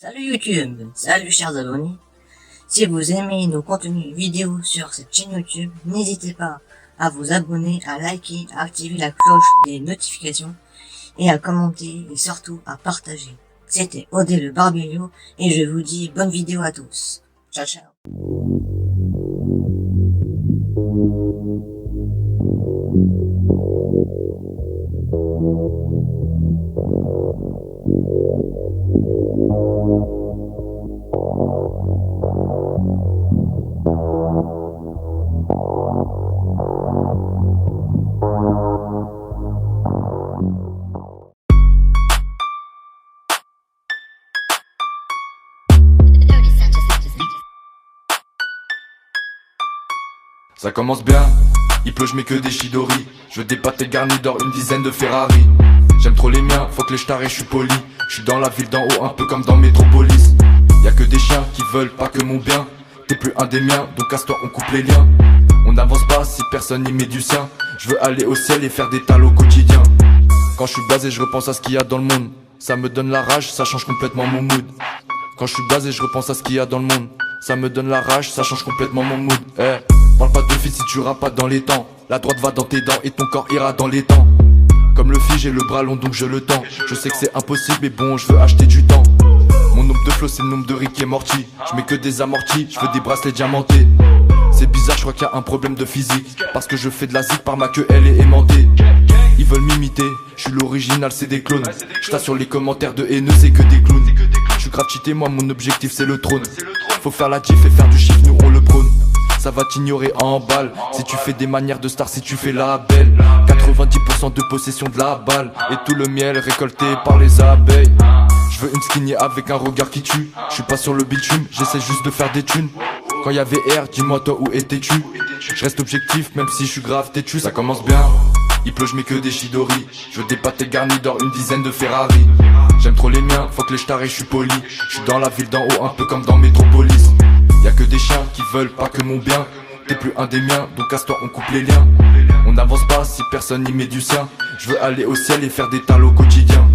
Salut YouTube, salut chers abonnés. Si vous aimez nos contenus vidéo sur cette chaîne YouTube, n'hésitez pas à vous abonner, à liker, à activer la cloche des notifications et à commenter et surtout à partager. C'était Odé le Barbelio et je vous dis bonne vidéo à tous. Ciao ciao. Ça commence bien, il pleut, je mets que des Chidori. Je veux des pâtés garnis d'or, une dizaine de Ferrari. J'aime trop les miens, faut que les j'tarrête, je suis poli. Je suis dans la ville d'en haut, un peu comme dans Métropolis. Y'a que des chiens qui veulent pas que mon bien. T'es plus un des miens, donc casse-toi, on coupe les liens. On n'avance pas si personne n'y met du sien. Je veux aller au ciel et faire des tales au quotidien. Quand je suis blasé, je repense à ce qu'il y a dans le monde. Ça me donne la rage, ça change complètement mon mood. Quand je suis blasé, je repense à ce qu'il y a dans le monde. Ça me donne la rage, ça change complètement mon mood. Parle pas de fil si tu rappes pas dans les temps. La droite va dans tes dents et ton corps ira dans les temps. Comme le fil, j'ai le bras long donc je le tends. Je sais que c'est impossible mais bon, je veux acheter du temps. Mon nombre de flots c'est le nombre de Rick et Morty. Je mets que des amortis, je veux des bracelets diamantés. C'est bizarre, je crois qu'il y a un problème de physique. Parce que je fais de la zik par ma queue, elle est aimantée. Ils veulent m'imiter, je suis l'original, c'est des clones. Je t'assure les commentaires de haineux, c'est que des clowns. Je suis grave cheaté, moi mon objectif c'est le trône. Faut faire la diff et faire du chiffre, nous on le prône. Ça va t'ignorer en balle. Si tu fais des manières de star, si tu fais la belle. 90% de possession de la balle. Et tout le miel récolté par les abeilles. Je veux une skinny avec un regard qui tue. Je suis pas sur le bitume, j'essaie juste de faire des thunes. Quand y'avait R, dis-moi toi où étais-tu. Je reste objectif même si je suis grave têtu. Ça commence bien, il pleut, je mets que des Chidori. Je veux des pâtés garnis d'or, une dizaine de Ferrari. J'aime trop les miens, faut que les j'tarrête, je suis poli. Je suis dans la ville d'en haut, un peu comme dans Métropolis. Y'a que des chiens qui veulent pas que mon bien. T'es plus un des miens, donc casse-toi, on coupe les liens. On n'avance pas si personne n'y met du sien. Je veux aller au ciel et faire des tales au quotidien.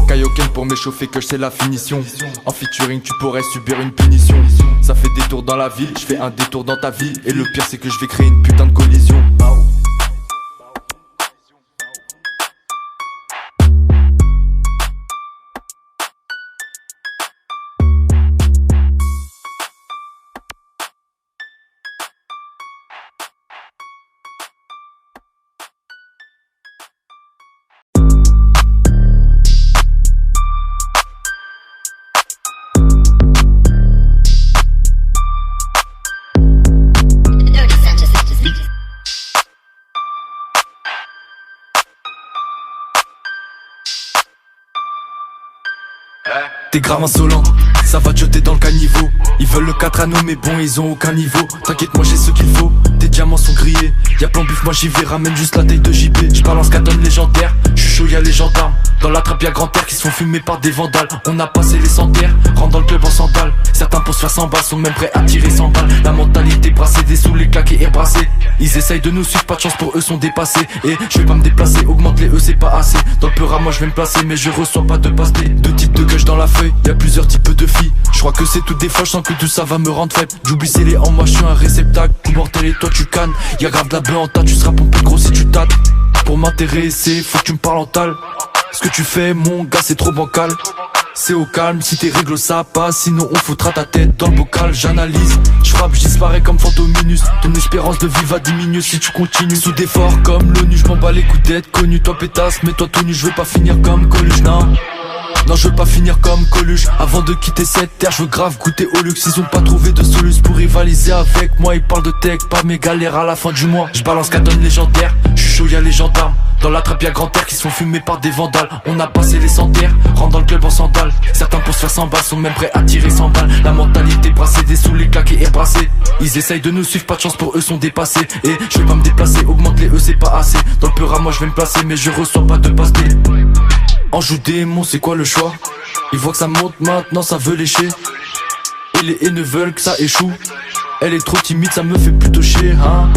Kaioken pour m'échauffer que je sais la finition. En featuring tu pourrais subir une punition. Ça fait des tours dans la ville, je fais un détour dans ta vie. Et le pire c'est que je vais créer une putain de collision. T'es grave insolent, ça va te jeter dans le caniveau. Ils veulent le 4 anneaux mais bon ils ont aucun niveau. T'inquiète moi j'ai ce qu'il faut, tes diamants sont grillés. Y'a plan bif moi j'y vais, ramène juste la taille de JP. J'balance 4 tonnes légendaires, j'suis chaud y'a les gendarmes. Dans la trappe y'a grand air qui se font fumer par des vandales. On a passé les centaires, rentre dans le club en sandales. Certains pour se faire 100 balles sont même prêts à tirer 100 balles. La mentalité brassée, des sous les claqués et brassés. Ils essayent de nous suivre, pas de chance pour eux sont dépassés. Et je vais pas me déplacer, augmente les c'est pas assez. Dans le peur à moi je vais me placer mais je reçois pas de passe. Deux types de gueuches dans la feuille, y'a plusieurs types de filles. Je crois que c'est tout des fois, je sens que tout ça va me rendre faible. J'oublie c'est les en moi, je suis un réceptacle. Coup mortel et toi tu cannes. Y'a grave de la bœuf en tas, tu seras pompé gros si tu tâtes. Pour m'intéresser, faut que tu me parles en tal. Ce que tu fais mon gars c'est trop bancal. C'est au calme, si tes règles ça passe. Sinon on foutra ta tête dans le bocal. J'analyse, je frappe, je disparais comme Fantominus. Ton espérance de vie va diminuer si tu continues. Sous des forts comme l'ONU, je m'en bats les coups d'être connu. Toi pétasse, mais toi tout nu, je veux pas finir comme Coluche, non. Non je veux pas finir comme Coluche. Avant de quitter cette terre je veux grave goûter au luxe. Ils ont pas trouvé de solution pour rivaliser avec moi. Ils parlent de tech, pas mes galères à la fin du mois. Je balance 4 tonnes légendaires, je suis chaud y'a les gendarmes. Dans la trappe y'a grand air qui se font fumer par des vandales. On a passé les centaires, rentre dans le club en sandales. Certains pour se faire 100 balles sont même prêts à tirer 100 balles. La mentalité brassée, des sous les claqués et brassés. Ils essayent de nous suivre, pas de chance pour eux sont dépassés. Et je vais pas me déplacer, augmente les c'est pas assez. Dans le peur à moi je vais me placer mais je reçois pas de passe. Anjou démon c'est quoi le choix? Ils voient que ça monte maintenant ça veut lécher. Et les haineux veulent que ça échoue. Elle est trop timide ça me fait plutôt chier hein.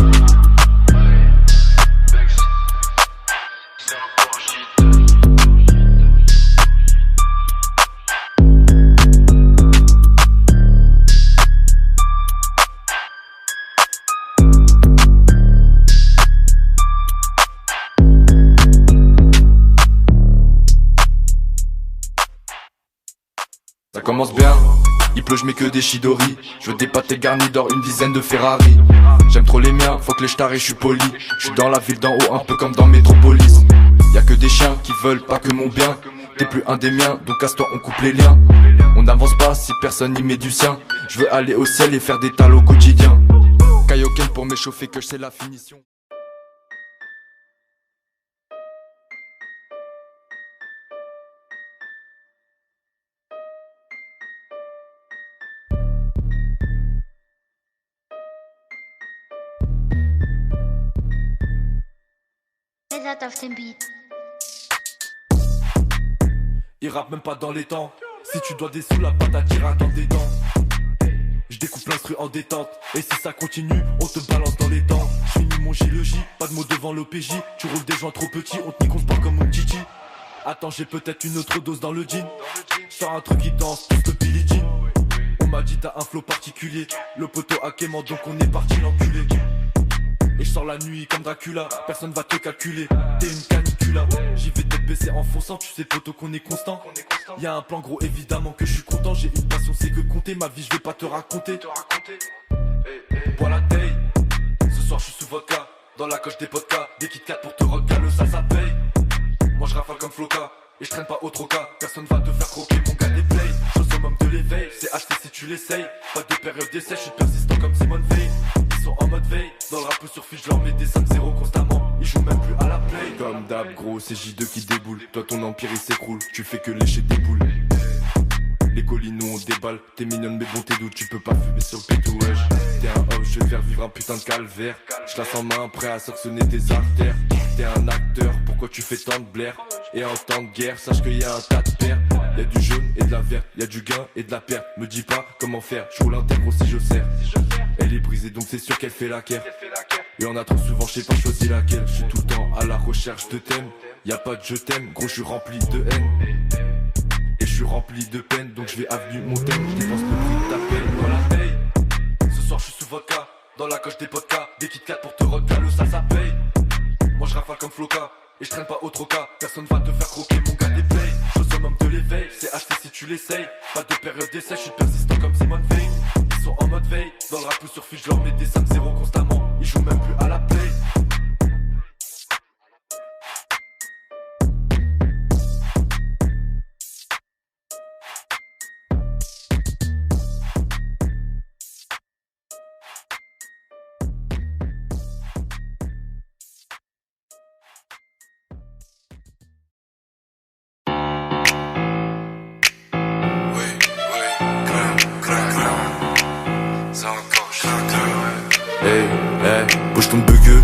Ça commence bien, il pleut, je mets que des Chidori. Je veux des pâtés garnis d'or, une dizaine de Ferrari. J'aime trop les miens, faut que les starés, je suis poli. Je suis dans la ville d'en haut, un peu comme dans Métropolis. Y'a que des chiens qui veulent pas que mon bien. T'es plus un des miens, donc casse-toi, on coupe les liens. On n'avance pas si personne n'y met du sien. Je veux aller au ciel et faire des tales au quotidien. Kaioken pour m'échauffer, que je sais la finition. Il rappe même pas dans les temps. Si tu dois des sous, la patate ira dans des dents. Je découpe l'instru en détente. Et si ça continue, on te balance dans les dents. Je finis mon J, le J, pas de mots devant l'OPJ. Tu roules des joints trop petits, on te nique, on se bat comme mon Titi. Attends, j'ai peut-être une autre dose dans le jean. Sors un truc qui danse, plus que Billie Jean. On m'a dit t'as un flow particulier. Le poteau a quémant, donc on est parti l'enculé. Et je sors la nuit comme Dracula, personne va te calculer, t'es une canicula. J'y vais tête baissée en fonçant, tu sais poto qu'on est constant. Y'a un plan gros, évidemment que je suis content. J'ai une passion, c'est que compter, ma vie je vais pas te raconter. Bois la taille, ce soir je suis sous vodka. Dans la coche des podcasts, des Kit Kat pour te rocker, le ça paye. Moi je rafale comme Floca, et je traîne pas au troca. Personne va te faire croquer, mon gars des play. Je suis au summum de l'éveil, c'est acheté si tu l'essayes. Pas de période d'essai, je suis persistant comme Simone Veil. En mode veille, dans le rap sur fiche, je leur mets des 5-0 constamment. Ils jouent même plus à la play. Comme d'hab gros, c'est J2 qui déboule. Toi ton empire il s'écroule, tu fais que lécher des boules. Les colis nous on déballe, t'es mignonne mais bon t'es doux, tu peux pas fumer sur le pétou wesh. T'es un homme, je vais faire vivre un putain de calvaire. Je la sens main prêt à sanctionner tes artères. T'es un acteur, pourquoi tu fais tant de blaire? Et en temps de guerre, sache qu'il y a un tas de paires. Y'a du jaune et de la verte, y'a du gain et de la perte. Me dis pas comment faire, je roule intègre si je sers. Elle est brisée donc c'est sûr qu'elle fait la guerre. Et on a trop souvent, je sais pas choisi laquelle. Je suis tout le temps à la recherche de thèmes. Y'a pas de je t'aime, gros je suis rempli de haine. Et je suis rempli de peine, donc je vais avenue Montaigne. Je dépense le prix de ta peine dans la paye. Ce soir je suis sous vodka, dans la coche des podcasts. Des Kit Kat pour te rocker, le ça paye. Moi je rafale comme Floca, et je traîne pas au troca. Personne va te faire croquer, mon gars des play. Je suis au summum de l'éveil, c'est acheté si tu l'essayes. Pas de période d'essai, je suis persistant comme Simone Veil. Ils sont en mode veille, dans le rap sur fiche, je leur mets des 5-0 constamment. Ils jouent même plus à la play. Bouge ton bugueux.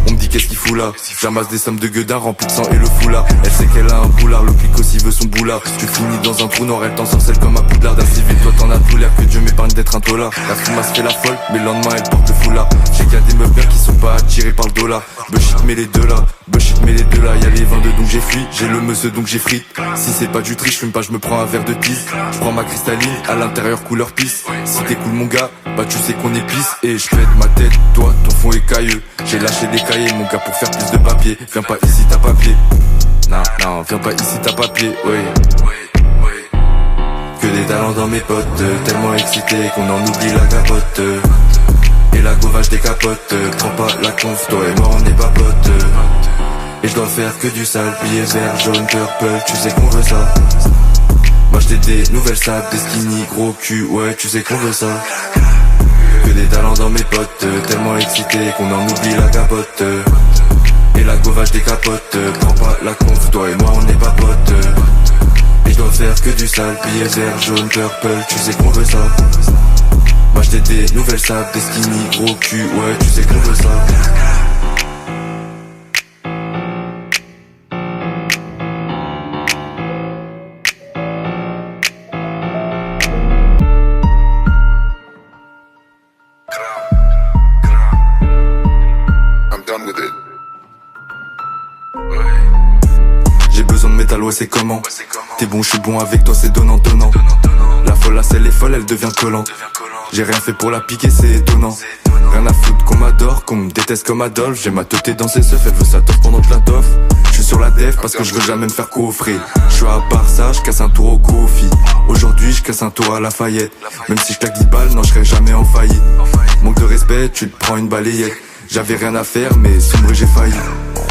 On me dit qu'est-ce qu'il fout là. J'amasse des sommes de gueudin remplis de sang et le foulard. Elle sait qu'elle a un boulard, le clic aussi veut son boulard. Tu finis dans un trou noir, elle t'ensorcelle comme un poudlard. D'un civil, toi t'en as tout l'air, que Dieu m'épargne d'être un tolard. La fumasse fait la folle, mais le lendemain elle porte le foulard. J'ai qu'il y a des meufs bien qui sont pas attirés par le dollar. Bullshit mais les deux là, bullshit mais les deux là. Y'a les 22 donc j'ai fui, j'ai le monsieur donc j'ai frite. Si c'est pas du tri, j'fume pas, j'me prends un verre de tease. J'prends ma cristalline, à l'intérieur couleur pisse. Si t'es cool mon gars, bah tu sais qu'on est pisse. Et j'pète ma tête, toi ton fond est cailleux. J'ai lâché des cahiers mon gars pour faire plus de papier. Viens pas ici t'as papier. Non, viens pas ici t'as papier, oui. Que des talents dans mes potes, tellement excités qu'on en oublie la capote. Et la gauvage des capotes, prends pas la conf, toi et moi on est pas potes. Et je dois faire que du sale, billets vert, jaune, purple, tu sais qu'on veut ça. M'acheter des nouvelles sables, des skinny, gros cul, ouais tu sais qu'on veut ça. Que des talents dans mes potes, tellement excités qu'on en oublie la capote. Et la gauvage des capotes, prends pas la conf, toi et moi on n'est pas potes. Et je dois faire que du sale, billets vert, jaune, purple, tu sais qu'on veut ça. M'acheter des nouvelles sables, des skinny, gros cul, ouais tu sais qu'on veut ça. Ouais c'est comment. T'es bon, je suis bon avec toi, c'est donnant. La folle, elle est folle, elle devient collante. J'ai rien fait pour la piquer, c'est étonnant. Rien à foutre qu'on m'adore, qu'on me déteste comme Adolphe. J'ai ma teuté dans ses œufs, elle veut sa toffe pendant que je la toffe. Je suis sur la def parce que je veux jamais me faire coffrer. Je suis à Barça, je casse un tour au Kofi. Aujourd'hui casse un tour à Lafayette. Même si je claque 10 balles, non je serai jamais en faillite. Manque de respect, tu te prends une balayette. J'avais rien à faire mais sombre j'ai failli.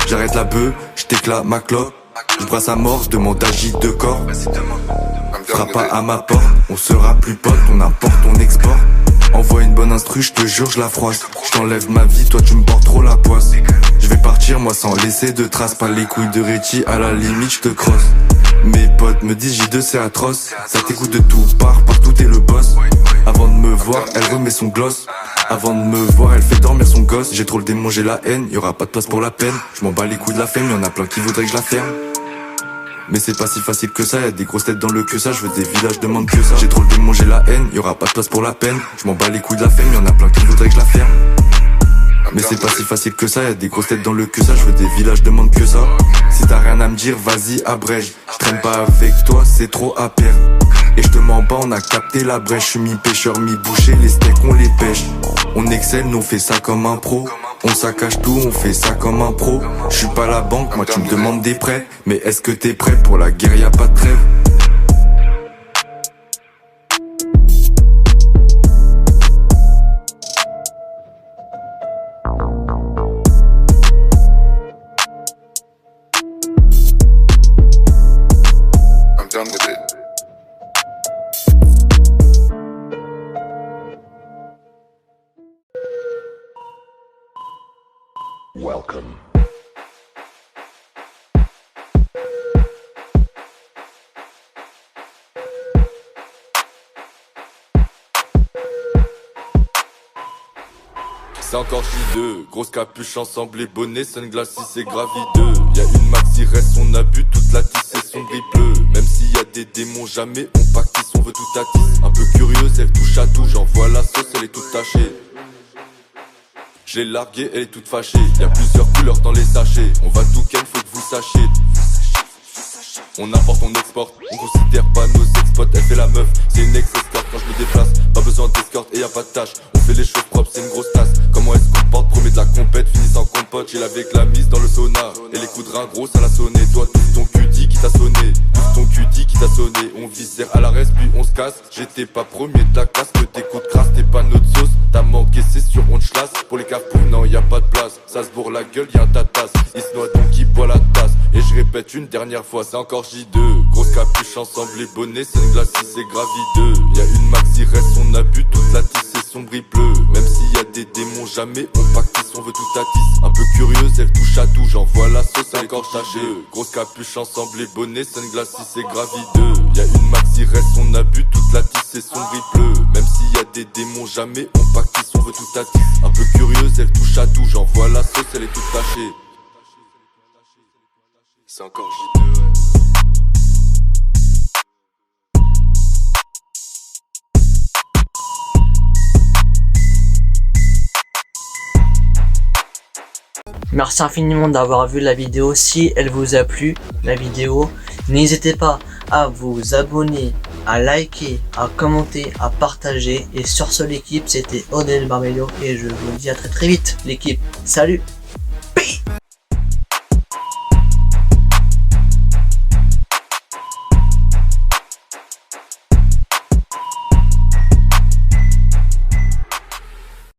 J'arrête la bœuf, je t'éclate ma clope. Je brasse à mort, je demande à Gilles de corps. Frappe pas à ma porte, on sera plus potes, on importe, on exporte. Envoie une bonne instru, je te jure, je la froisse. Je t'enlève ma vie, toi tu me portes trop la poisse. Je vais partir moi sans laisser de traces. Pas les couilles de Richie, à la limite je te crosse. Mes potes me disent J2 c'est atroce. Ça t'écoute de tout part, partout t'es le boss. Avant de me voir, elle remet son gloss. Avant de me voir, elle fait dormir son gosse. J'ai trop le démon, j'ai la haine, y'aura pas de place pour la peine. Je m'en bats les couilles de la fame, y'en a plein qui voudraient que je la ferme. Mais c'est pas si facile que ça, y'a des grosses têtes dans le que ça. Je veux des villages, demande que ça. J'ai trop le démon, j'ai la haine, y'aura pas de place pour la peine. Je m'en bats les couilles de la fame, y'en a plein qui voudraient que je la ferme. Mais c'est pas si facile que ça, y'a des grosses têtes dans le que ça. Je veux des villages, demande que ça. Si t'as rien à me dire, vas-y abrège. Je traîne pas avec toi, c'est trop à perdre. Et je te mens pas, on a capté la brèche. Je suis mi-pêcheur, mi-boucher, les steaks on les pêche. On excelle, nous on fait ça comme un pro. On saccage tout, on fait ça comme un pro. Je suis pas la banque, moi tu me demandes des prêts. Mais est-ce que t'es prêt pour la guerre, y'a pas de trêve. I'm done with it. Welcome. C'est encore J2, grosse capuche ensemble les bonnets, sunglass si c'est gravideux. Y'a une maxi reste, on a bu toute la tisse et son gris bleu. Même s'il y a des démons, jamais on pactisse, on veut tout à tisse. Un peu curieuse, elle touche à tout, j'envoie la sauce, elle est toute tachée. J'ai largué, elle est toute fâchée. Y'a plusieurs couleurs dans les sachets. On va tout ken, faut que vous sachiez. On importe, on exporte. On considère pas nos expots. Elle fait la meuf, c'est une ex-escorte quand je me déplace. Pas besoin d'escorte et y'a pas de tâche. On fait les choses propres, c'est une grosse tasse. Comment est-ce qu'on porte? Premier de la compète, finissant en compote. J'ai avec la mise dans le sauna. Et les coups de rein gros, ça l'a sonné. Toi, tout ton cul dit qui t'a sonné. Tout ton cul dit qui t'a sonné. On viscère à la reste, puis on se casse. J'étais pas premier de la classe, que tes coups de crasse, t'es pas notre sauce. T'as manqué, c'est sûr, on te chlasse. Pour les caves, non, y a pas de place. Ça se bourre la gueule, y'a un tatas. Il se noie donc il boit la tasse. Et je répète une dernière fois, c'est encore J2. Grosse capuche ensemble, les bonnets, c'est une glace si c'est gravideux. Y'a une maxi reste, on a bu toute la tisse et son bris bleu. Même s'il y a des démons, jamais on pactisse, on veut tout à tisse. Un peu curieuse, elle touche à tout, j'envoie la sauce, elle est encore tachée. Grosse capuche ensemble, les bonnets, c'est une glace si c'est gravideux. Y'a une maxi reste, on a bu toute la tisse et son gris bleu. Même s'il y a des démons, jamais on pactisse, on veut tout à tisse. Un peu curieuse, elle touche à tout, j'envoie la sauce, elle est toute tachée. C'est encore J2, ouais. Merci infiniment d'avoir vu la vidéo. Si elle vous a plu, la vidéo, n'hésitez pas à vous abonner, à liker, à commenter, à partager. Et sur ce, l'équipe, c'était Odell Barbello et je vous dis à très vite, l'équipe. Salut!